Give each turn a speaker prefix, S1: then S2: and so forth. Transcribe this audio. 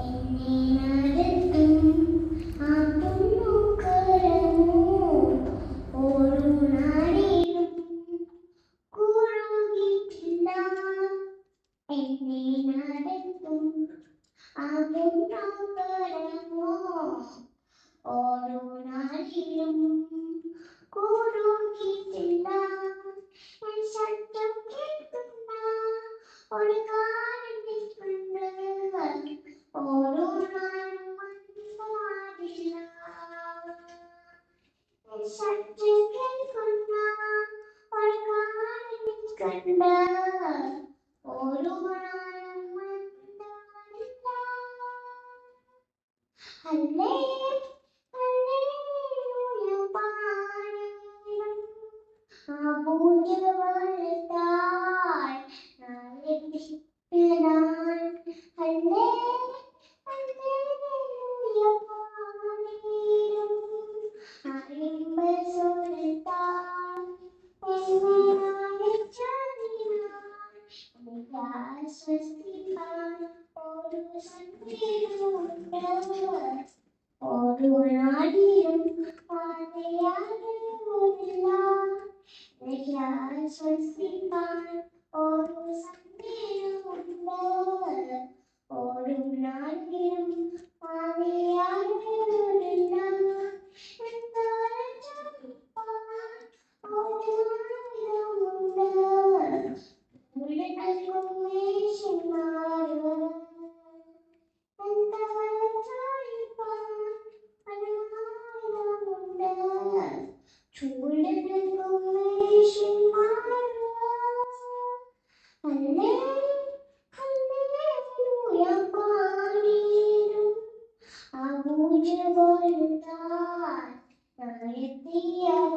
S1: എന്നെ നടത്തും ആ പൊന്നുകരമോ ഓരോ നാടിലും കുറുകിയിട്ടില്ല. എന്നെ നടത്തും ആ പൊന്നുകരമോ ഓരോ നാടിലും കുറുകിയിട്ടില്ല. ഞാൻ ശബ്ദം കേൾക്കുന്ന ഒരു കാലം നിൽപ്പുണ്ട്. ഓരോ നാളും മാറില്ല. ഞാൻ ശബ്ദം കേൾക്കുന്ന ഒരു കാലം നിൽപ്പുണ്ട്. ഓരോ നാളും മാറില്ല. ഹല്ലേ ഹല്ലേലൂയ പാടിടും ആ പൂജവരത്താൽ നാളെ വിശുദ്ധനാൻ. ഹല്ലേ ഹല്ലേലൂയ പാടിടും ആ ഇമ്പസ്വരത്താൽ എന്നെ അയച്ചതിനാൽ എനിക്ക് ആശ്വസിപ്പാൻ ഒരു സന്ദേശമുണ്ട്. ഓരോ നാടിലും പാതയാകുന്നില്ല. എനിക്ക് ആശ്വസിപ്പാൻ ഓരോ സന്ദേശമുണ്ട്. ഓരോ നാടിലും പാതയാകുന്നില്ല. എന്തോരം ചോദിപ്പാൻ ഓരോ നാടിലുമുണ്ട്. ഇവിടെ നൽകും മേശന്മാരും പൂജ പോലത്താൽ നാളെത്തിയാൽ